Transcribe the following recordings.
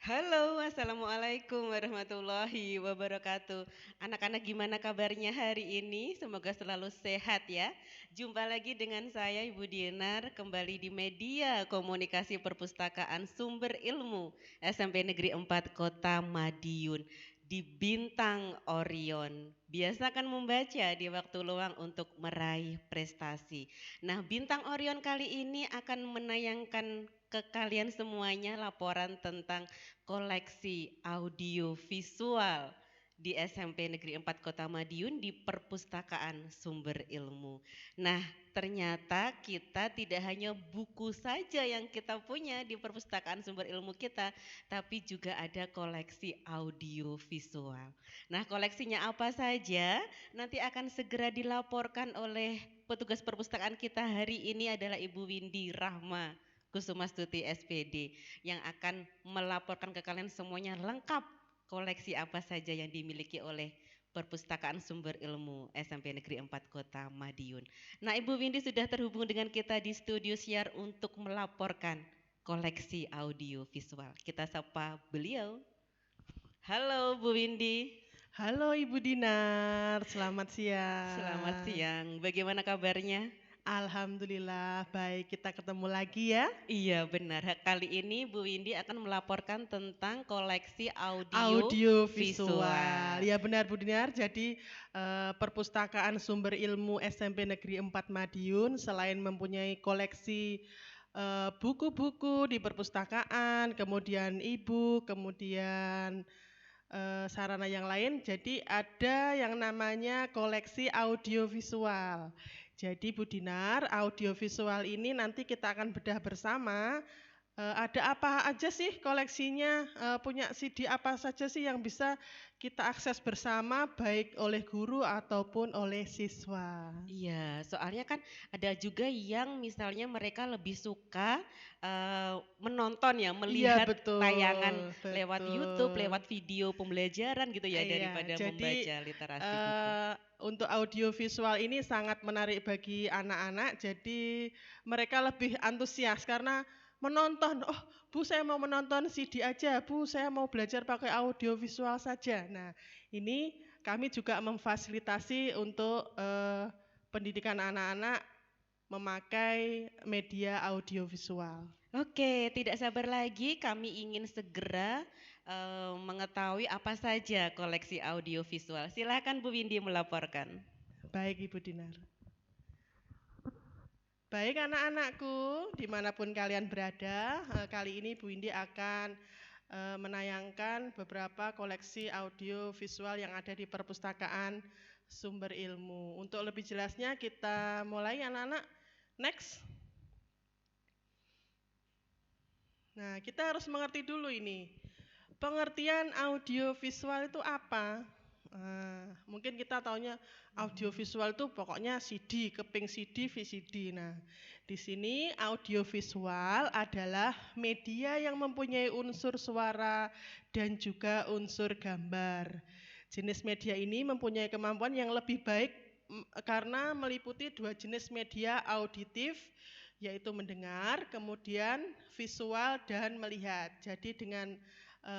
Halo, assalamualaikum warahmatullahi wabarakatuh. Anak-anak, gimana kabarnya hari ini? Semoga selalu sehat ya. Jumpa lagi dengan saya, Ibu Dinar, kembali di media komunikasi perpustakaan sumber ilmu SMP Negeri 4 Kota Madiun di Bintang Orion. Biasakan membaca di waktu luang untuk meraih prestasi. Nah, Bintang Orion kali ini akan menayangkan ke kalian semuanya laporan tentang koleksi audio visual di SMP Negeri 4 Kota Madiun di Perpustakaan Sumber Ilmu. Nah, ternyata kita tidak hanya buku saja yang kita punya di Perpustakaan Sumber Ilmu kita, tapi juga ada koleksi audio visual. Nah, koleksinya apa saja? Nanti akan segera dilaporkan oleh petugas perpustakaan kita hari ini adalah Ibu Windy Rahma Kusumastuti SPD yang akan melaporkan ke kalian semuanya lengkap koleksi apa saja yang dimiliki oleh Perpustakaan Sumber Ilmu SMP Negeri 4 Kota Madiun. Nah, Ibu Windy sudah terhubung dengan kita di studio siar untuk melaporkan koleksi audio visual. Kita sapa beliau. Halo Bu Windy. Halo Ibu Dinar, selamat Selamat siang. siang. Bagaimana kabarnya? Alhamdulillah baik, kita ketemu lagi ya. Iya benar, kali ini Bu Windy akan melaporkan tentang koleksi audio Audio visual. visual. Ya benar Bu Dinar, jadi Perpustakaan Sumber Ilmu SMP Negeri 4 Madiun selain mempunyai koleksi buku-buku di perpustakaan, kemudian e-book, kemudian sarana yang lain, jadi ada yang namanya koleksi audiovisual. Jadi Bu Dinar, audiovisual ini nanti kita akan bedah bersama. Ada apa aja sih koleksinya? Punya CD apa saja sih yang bisa kita akses bersama, baik oleh guru ataupun oleh siswa? Iya, soalnya kan ada juga yang misalnya mereka lebih suka menonton ya, Iya melihat tayangan betul, lewat YouTube, betul. lewat video pembelajaran gitu ya Iya, daripada jadi membaca literasi buku. untuk audiovisual ini sangat menarik bagi anak-anak, jadi mereka lebih antusias karena menonton, "Oh Bu saya mau menonton CD aja, Bu saya mau belajar pakai audiovisual saja." Nah ini kami juga memfasilitasi untuk pendidikan anak-anak memakai media audiovisual. Oke, tidak sabar lagi kami ingin segera mengetahui apa saja koleksi audio visual. Silakan Bu Windy melaporkan. Baik Ibu Dinar. Baik anak-anakku, dimanapun kalian berada, kali ini Bu Indi akan menayangkan beberapa koleksi audio visual yang ada di perpustakaan sumber ilmu. Untuk lebih jelasnya kita mulai anak-anak. Next. Nah, kita harus mengerti dulu ini. Pengertian audio visual itu apa? Mungkin kita taunya audio visual itu pokoknya CD, keping CD, VCD. Nah, di sini audio visual adalah media yang mempunyai unsur suara dan juga unsur gambar. Jenis media ini mempunyai kemampuan yang lebih baik karena meliputi dua jenis media auditif, yaitu mendengar, kemudian visual dan melihat. Jadi dengan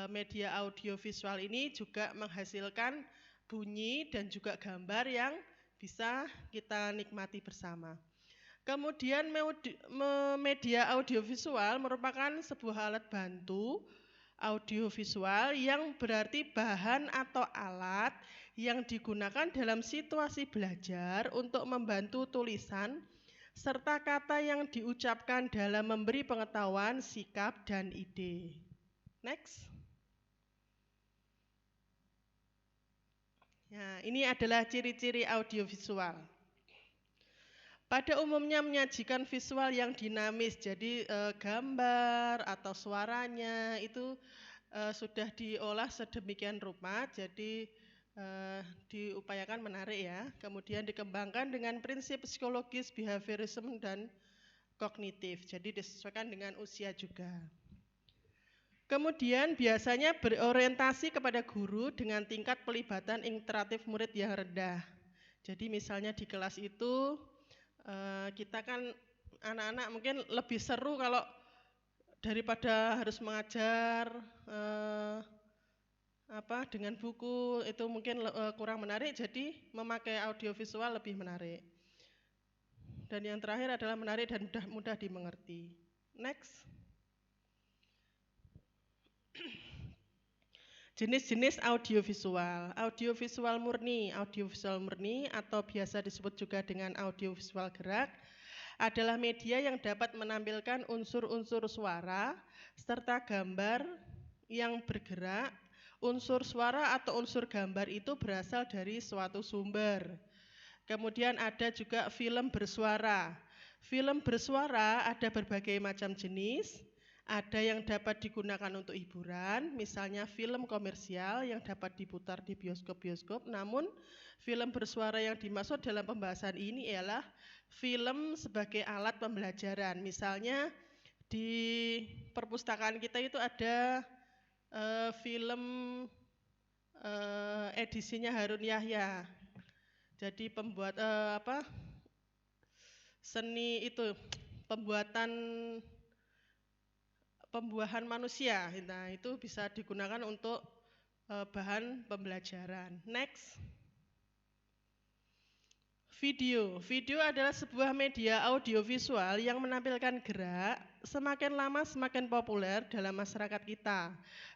media audio visual ini juga menghasilkan bunyi dan juga gambar yang bisa kita nikmati bersama. Kemudian media audiovisual merupakan sebuah alat bantu audiovisual yang berarti bahan atau alat yang digunakan dalam situasi belajar untuk membantu tulisan serta kata yang diucapkan dalam memberi pengetahuan, sikap, dan ide. Next. Nah, ini adalah ciri-ciri audiovisual. Pada umumnya menyajikan visual yang dinamis, jadi gambar atau suaranya itu sudah diolah sedemikian rupa, jadi diupayakan menarik ya. Kemudian dikembangkan dengan prinsip psikologis, behaviorism, dan kognitif, jadi disesuaikan dengan usia juga. Kemudian biasanya berorientasi kepada guru dengan tingkat pelibatan interaktif murid yang rendah. Jadi misalnya di kelas itu kita kan anak-anak mungkin lebih seru kalau daripada harus mengajar dengan buku itu mungkin kurang menarik, jadi memakai audiovisual lebih menarik. Dan yang terakhir adalah menarik dan mudah dimengerti. Next. Jenis-jenis audiovisual. Audiovisual murni atau biasa disebut juga dengan audiovisual gerak adalah media yang dapat menampilkan unsur-unsur suara serta gambar yang bergerak. Unsur suara atau unsur gambar itu berasal dari suatu sumber. Kemudian ada juga film bersuara. Film bersuara ada berbagai macam jenis. Ada yang dapat digunakan untuk hiburan, misalnya film komersial yang dapat diputar di bioskop-bioskop. Namun film bersuara yang dimaksud dalam pembahasan ini ialah film sebagai alat pembelajaran. Misalnya di perpustakaan kita itu ada film edisinya Harun Yahya. Jadi seni itu pembuahan manusia. Nah, itu bisa digunakan untuk bahan pembelajaran. Next. Video. Video adalah sebuah media audiovisual yang menampilkan gerak, semakin lama semakin populer dalam masyarakat kita.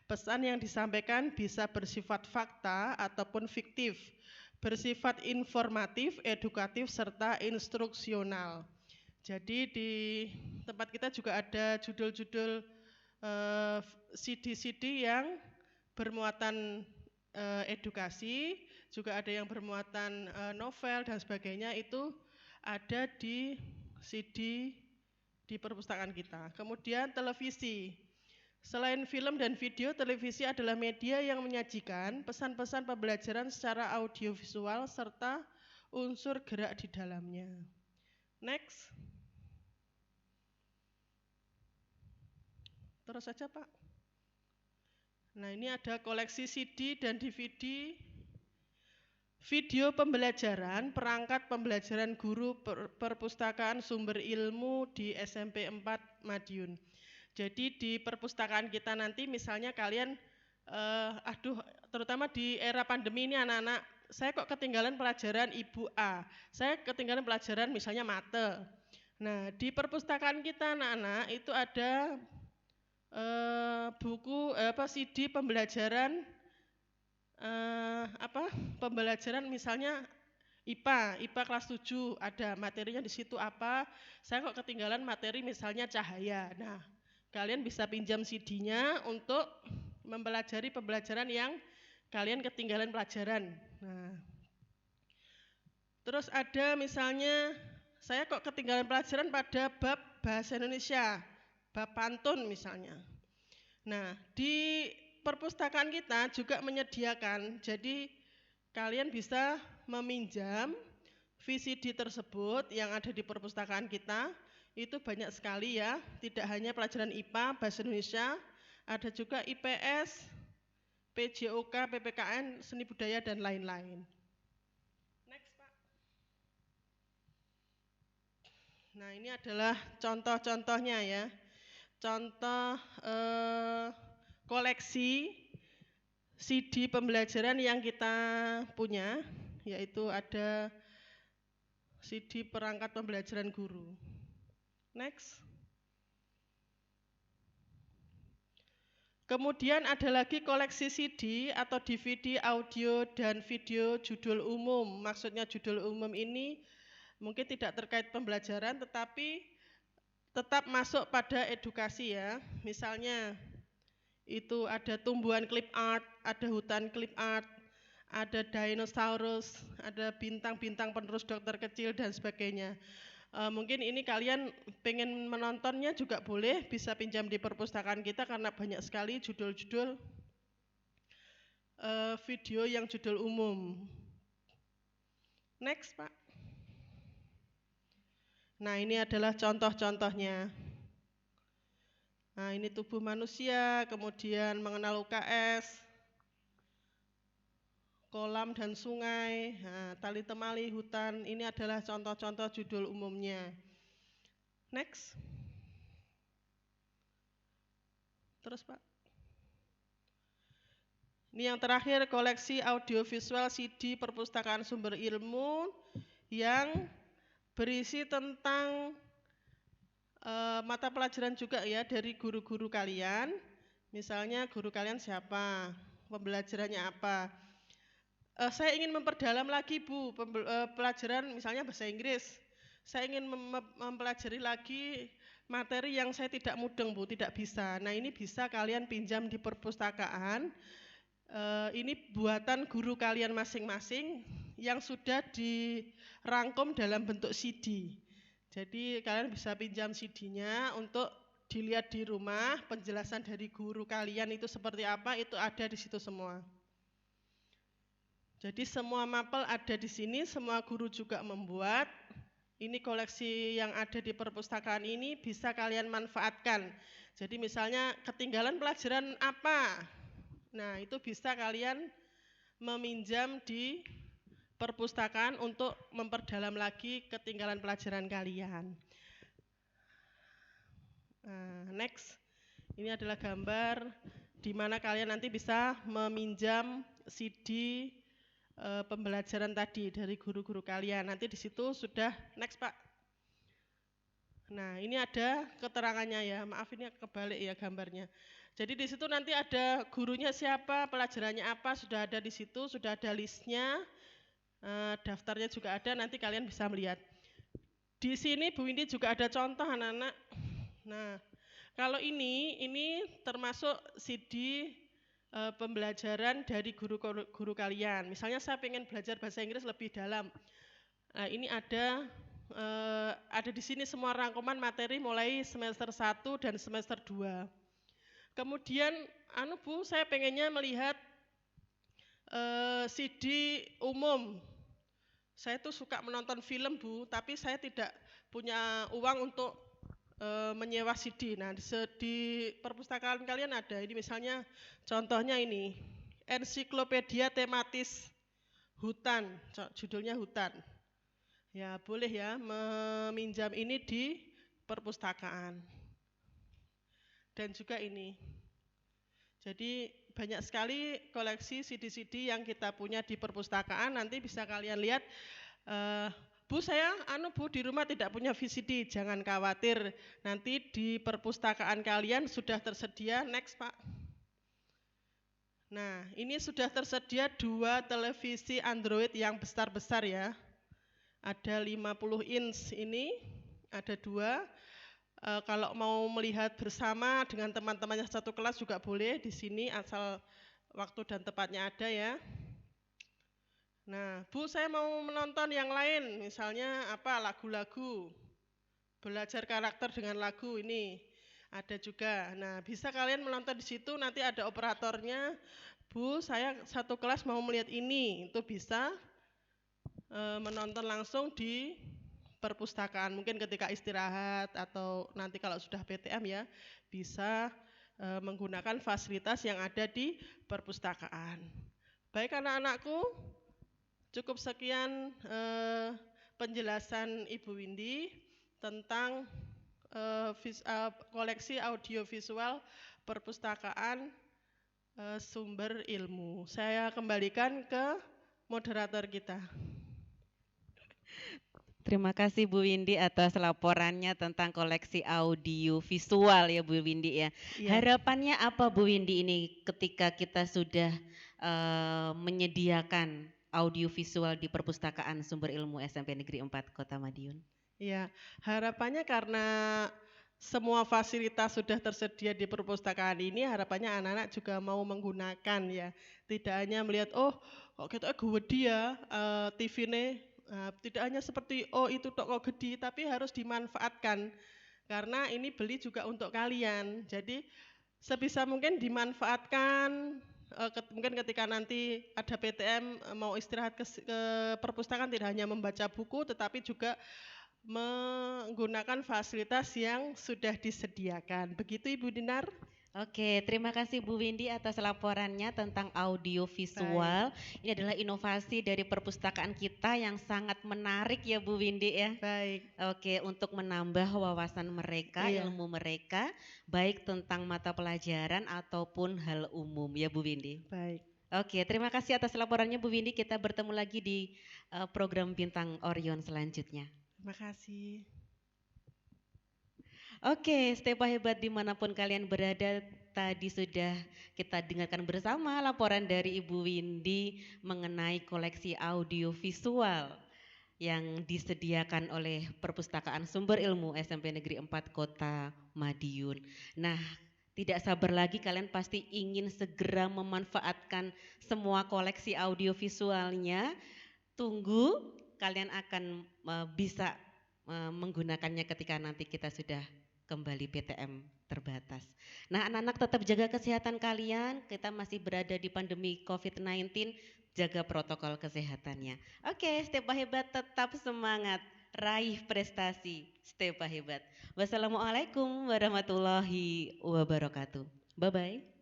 Pesan yang disampaikan bisa bersifat fakta ataupun fiktif, bersifat informatif, edukatif, serta instruksional. Jadi di tempat kita juga ada judul-judul CD-CD yang bermuatan edukasi, juga ada yang bermuatan novel dan sebagainya, itu ada di CD di perpustakaan kita. Kemudian televisi. Selain film dan video, televisi adalah media yang menyajikan pesan-pesan pembelajaran secara audiovisual serta unsur gerak di dalamnya. Next. Terus saja, Pak. Nah, ini ada koleksi CD dan DVD, video pembelajaran, perangkat pembelajaran guru perpustakaan sumber ilmu di SMP 4 Madiun. Jadi di perpustakaan kita nanti misalnya kalian, terutama di era pandemi ini anak-anak, saya kok ketinggalan pelajaran Ibu A, saya ketinggalan pelajaran misalnya mate. Nah, di perpustakaan kita anak-anak itu ada buku CD pembelajaran pembelajaran misalnya IPA kelas 7, ada materinya di situ apa. Saya kok ketinggalan materi misalnya cahaya. Nah, kalian bisa pinjam CD-nya untuk mempelajari pembelajaran yang kalian ketinggalan pelajaran. Nah, terus ada misalnya saya kok ketinggalan pelajaran pada bab bahasa Indonesia, bab pantun misalnya. Nah, di perpustakaan kita juga menyediakan, jadi kalian bisa meminjam VCD tersebut yang ada di perpustakaan kita. Itu banyak sekali ya, tidak hanya pelajaran IPA, bahasa Indonesia, ada juga IPS, PJOK, PPKN, seni budaya dan lain-lain. Next, Pak. Nah, ini adalah contoh-contohnya ya. Contoh koleksi CD pembelajaran yang kita punya, yaitu ada CD perangkat pembelajaran guru. Next. Kemudian ada lagi koleksi CD atau DVD audio dan video judul umum. Maksudnya judul umum ini mungkin tidak terkait pembelajaran tetapi tetap masuk pada edukasi ya. Misalnya itu ada tumbuhan clip art, ada hutan clip art, ada dinosaurus, ada bintang-bintang penerus dokter kecil dan sebagainya. Mungkin ini kalian pengen menontonnya juga boleh, bisa pinjam di perpustakaan kita karena banyak sekali judul-judul video yang judul umum. Next, Pak. Nah, ini adalah contoh-contohnya. Nah, ini tubuh manusia, kemudian mengenal UKS, kolam dan sungai, tali temali, hutan, ini adalah contoh-contoh judul umumnya. Next. Terus Pak. Ini yang terakhir koleksi audiovisual CD perpustakaan sumber ilmu yang berisi tentang mata pelajaran juga ya dari guru-guru kalian. Misalnya guru kalian siapa, pembelajarannya apa. Saya ingin memperdalam lagi Bu, pelajaran misalnya bahasa Inggris. Saya ingin mempelajari lagi materi yang saya tidak mudeng Bu, tidak bisa. Nah ini bisa kalian pinjam di perpustakaan. Ini buatan guru kalian masing-masing yang sudah dirangkum dalam bentuk CD. Jadi kalian bisa pinjam CD-nya untuk dilihat di rumah, penjelasan dari guru kalian itu seperti apa, itu ada di situ semua. Jadi semua mapel ada di sini, semua guru juga membuat. Ini koleksi yang ada di perpustakaan ini bisa kalian manfaatkan. Jadi misalnya ketinggalan pelajaran apa, nah itu bisa kalian meminjam di perpustakaan untuk memperdalam lagi ketinggalan pelajaran kalian. Next, ini adalah gambar di mana kalian nanti bisa meminjam CD pembelajaran tadi dari guru-guru kalian. Nanti di situ sudah next Pak. Nah ini ada keterangannya ya, maaf ini kebalik ya gambarnya. Jadi di situ nanti ada gurunya siapa, pelajarannya apa, sudah ada di situ, sudah ada listnya. Daftarnya juga ada, nanti kalian bisa melihat. Di sini Bu Windy juga ada contoh anak-anak. Nah, kalau ini termasuk CD pembelajaran dari guru kalian. Misalnya saya pengen belajar bahasa Inggris lebih dalam. Nah, ini ada di sini semua rangkuman materi mulai semester 1 dan semester 2. Kemudian, Bu, saya pengennya melihat CD umum. Saya tuh suka menonton film Bu, tapi saya tidak punya uang untuk menyewa CD. Nah di perpustakaan kalian ada, ini misalnya contohnya ini, ensiklopedia tematis hutan, judulnya hutan. Ya boleh ya meminjam ini di perpustakaan. Dan juga ini. Jadi banyak sekali koleksi CD-CD yang kita punya di perpustakaan, nanti bisa kalian lihat. Bu saya Bu di rumah tidak punya VCD, jangan khawatir, nanti di perpustakaan kalian sudah tersedia. Next Pak. Nah ini sudah tersedia 2 televisi Android yang besar-besar ya, ada 50 inch ini, ada 2. Kalau mau melihat bersama dengan teman-temannya satu kelas juga boleh di sini, asal waktu dan tempatnya ada ya. Nah, Bu saya mau menonton yang lain, misalnya apa, lagu-lagu, belajar karakter dengan lagu, ini ada juga. Nah, bisa kalian menonton di situ, nanti ada operatornya. Bu saya satu kelas mau melihat ini, itu bisa menonton langsung di perpustakaan, mungkin ketika istirahat atau nanti kalau sudah PTM ya, bisa menggunakan fasilitas yang ada di perpustakaan. Baik anak-anakku, cukup sekian penjelasan Ibu Windy tentang koleksi audiovisual perpustakaan sumber ilmu. Saya kembalikan ke moderator kita. Terima kasih Bu Windy atas laporannya tentang koleksi audio visual ya Bu Windy ya. Harapannya apa Bu Windy ini ketika kita sudah menyediakan audio visual di perpustakaan sumber ilmu SMP Negeri 4 Kota Madiun? Ya, harapannya karena semua fasilitas sudah tersedia di perpustakaan ini, harapannya anak-anak juga mau menggunakan ya. Tidak hanya melihat, oh kok kita gede ya TV-nya. Tidak hanya seperti itu kok gede, tapi harus dimanfaatkan karena ini beli juga untuk kalian. Jadi sebisa mungkin dimanfaatkan. Mungkin ketika nanti ada PTM mau istirahat ke perpustakaan, tidak hanya membaca buku tetapi juga menggunakan fasilitas yang sudah disediakan. Begitu Ibu Dinar? Oke, terima kasih Bu Windy atas laporannya tentang audio Baik, visual. Ini adalah inovasi dari perpustakaan kita yang sangat menarik ya Bu Windy ya. baik. Oke, untuk menambah wawasan mereka, Iya, ilmu mereka, baik tentang mata pelajaran ataupun hal umum ya Bu Windy. baik. Oke, terima kasih atas laporannya Bu Windy. Kita bertemu lagi di program Bintang Orion selanjutnya. Terima kasih. Oke, Stepa hebat dimanapun kalian berada, tadi sudah kita dengarkan bersama laporan dari Ibu Windy mengenai koleksi audio visual yang disediakan oleh Perpustakaan Sumber Ilmu SMP Negeri 4 Kota Madiun. Nah, tidak sabar lagi kalian pasti ingin segera memanfaatkan semua koleksi audio visualnya. Tunggu kalian akan bisa menggunakannya ketika nanti kita sudah kembali PTM terbatas. Nah, anak-anak tetap jaga kesehatan kalian. Kita masih berada di pandemi COVID-19, jaga protokol kesehatannya. Oke, Stepa Hebat tetap semangat, raih prestasi, Stepa Hebat. Wassalamualaikum warahmatullahi wabarakatuh. Bye-bye.